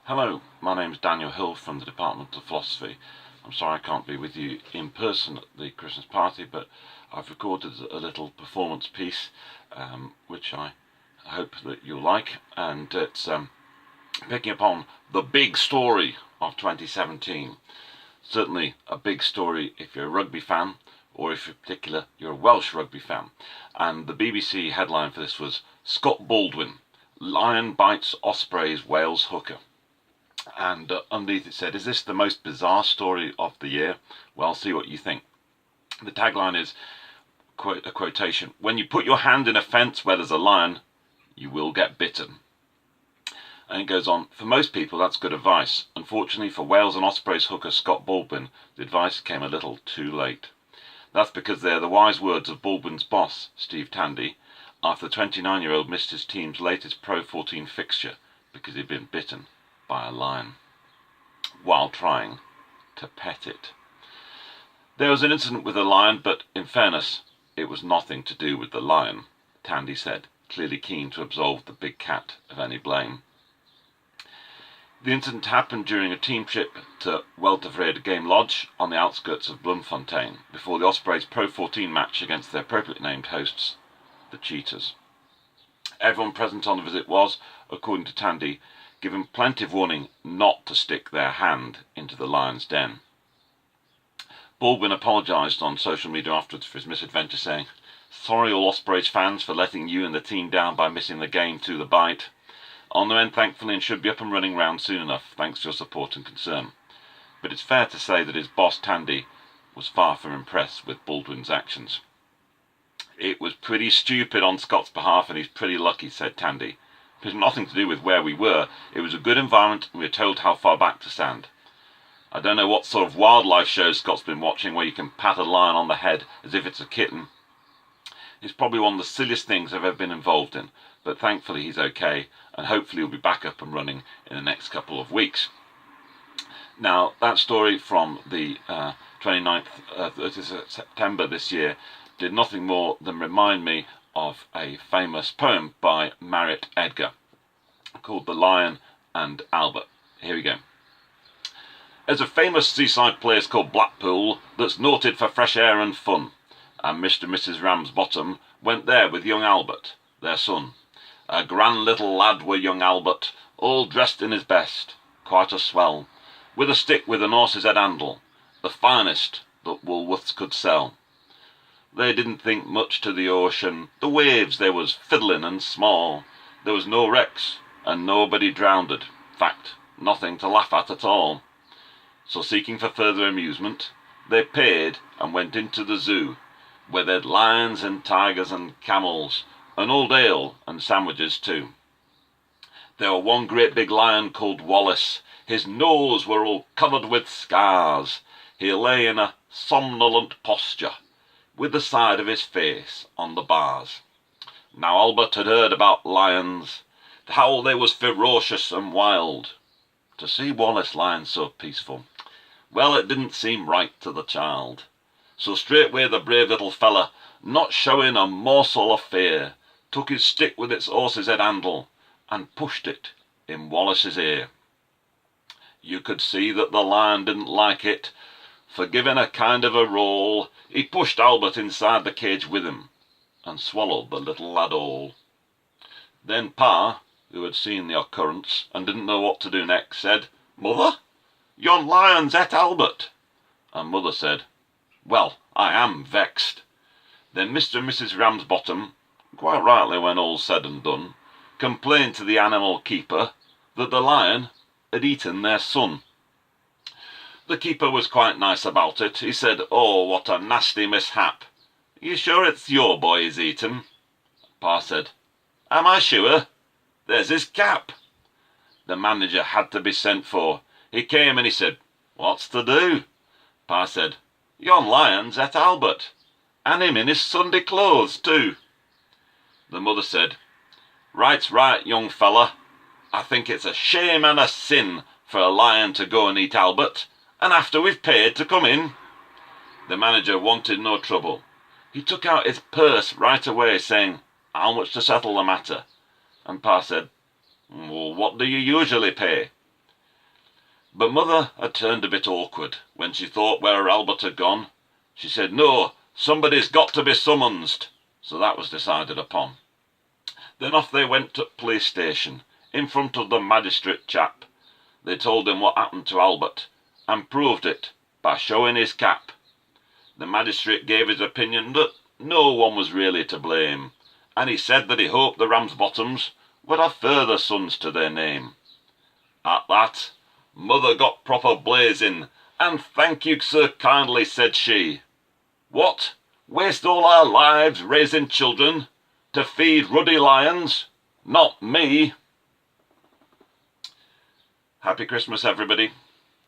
Hello, my name is Daniel Hill from the Department of Philosophy. I'm sorry I can't be with you in person at the Christmas party, but I've recorded a little performance piece which I hope that you'll like, and it's picking up on the big story of 2017. Certainly a big story if you're a rugby fan, or if in particular you're a Welsh rugby fan. And the BBC headline for this was Scott Baldwin, Lion bites Ospreys Wales hooker. And underneath it said, is this the most bizarre story of the year? Well, see what you think. The tagline is, quote, a quotation, when you put your hand in a fence where there's a lion, you will get bitten. And it goes on, for most people that's good advice. Unfortunately for Wales and Ospreys hooker Scott Baldwin, the advice came a little too late. That's because they're the wise words of Baldwin's boss, Steve Tandy, after the 29-year-old missed his team's latest Pro 14 fixture because he'd been bitten by a lion while trying to pet it. There was an incident with a lion, but in fairness, it was nothing to do with the lion, Tandy said, clearly keen to absolve the big cat of any blame. The incident happened during a team trip to Weltervrede Game Lodge on the outskirts of Bloemfontein before the Ospreys Pro 14 match against their appropriately named hosts, the Cheetahs. Everyone present on the visit was, according to Tandy, given plenty of warning not to stick their hand into the lion's den. Baldwin apologised on social media afterwards for his misadventure, saying, sorry all Ospreys fans for letting you and the team down by missing the game through the bite. On the end thankfully and should be up and running round soon enough, thanks to your support and concern. But it's fair to say that his boss Tandy was far from impressed with Baldwin's actions. It was pretty stupid on Scott's behalf and he's pretty lucky, said Tandy. It was nothing to do with where we were. It was a good environment and we were told how far back to stand. I don't know what sort of wildlife shows Scott's been watching where you can pat a lion on the head as if it's a kitten. It's probably one of the silliest things I've ever been involved in, but thankfully he's okay and hopefully he'll be back up and running in the next couple of weeks. Now, that story from the 30th of September this year did nothing more than remind me of a famous poem by Marriott Edgar called The Lion and Albert. Here we go. There's a famous seaside place called Blackpool that's noted for fresh air and fun, and Mr. and Mrs. Ramsbottom went there with young Albert, their son. A grand little lad were young Albert, all dressed in his best, quite a swell, with a stick with an horse's head handle, the finest that Woolworths could sell. They didn't think much to the ocean, the waves they was fiddling and small. There was no wrecks, and nobody drowned. Fact, nothing to laugh at all. So seeking for further amusement, they paid and went into the zoo, where they'd lions and tigers and camels, and old ale and sandwiches too. There were one great big lion called Wallace. His nose were all covered with scars. He lay in a somnolent posture, with the side of his face on the bars. Now Albert had heard about lions, how they was ferocious and wild. To see Wallace lying so peaceful, well, it didn't seem right to the child. So straightway the brave little fella, not showing a morsel of fear, took his stick with its horse's head handle and pushed it in Wallace's ear. You could see that the lion didn't like it, for giving a kind of a roll, he pushed Albert inside the cage with him, and swallowed the little lad all. Then Pa, who had seen the occurrence, and didn't know what to do next, said, Mother, yon lion's et Albert. And Mother said, well, I am vexed. Then Mr. and Mrs. Ramsbottom, quite rightly when all's said and done, complained to the animal keeper that the lion had eaten their son. The keeper was quite nice about it. He said, oh, what a nasty mishap. You sure it's your boy he's eaten? Pa said, am I sure? There's his cap. The manager had to be sent for. He came and he said, what's to do? Pa said, yon lion's et Albert, and him in his Sunday clothes too. The mother said, right's right, young fella. I think it's a shame and a sin for a lion to go and eat Albert, and after we've paid to come in. The manager wanted no trouble. He took out his purse right away, saying, how much to settle the matter? And Pa said, well, what do you usually pay? But Mother had turned a bit awkward when she thought where Albert had gone. She said, "No, somebody's got to be summonsed." So that was decided upon. Then off they went to police station, in front of the magistrate chap. They told him what happened to Albert, and proved it by showing his cap. The magistrate gave his opinion that no one was really to blame, and he said that he hoped the Ramsbottoms would have further sons to their name. At that, Mother got proper blazing, and "Thank you, sir, kindly," said she. "What? Waste all our lives raising children to feed ruddy lions? Not me." Happy Christmas, everybody.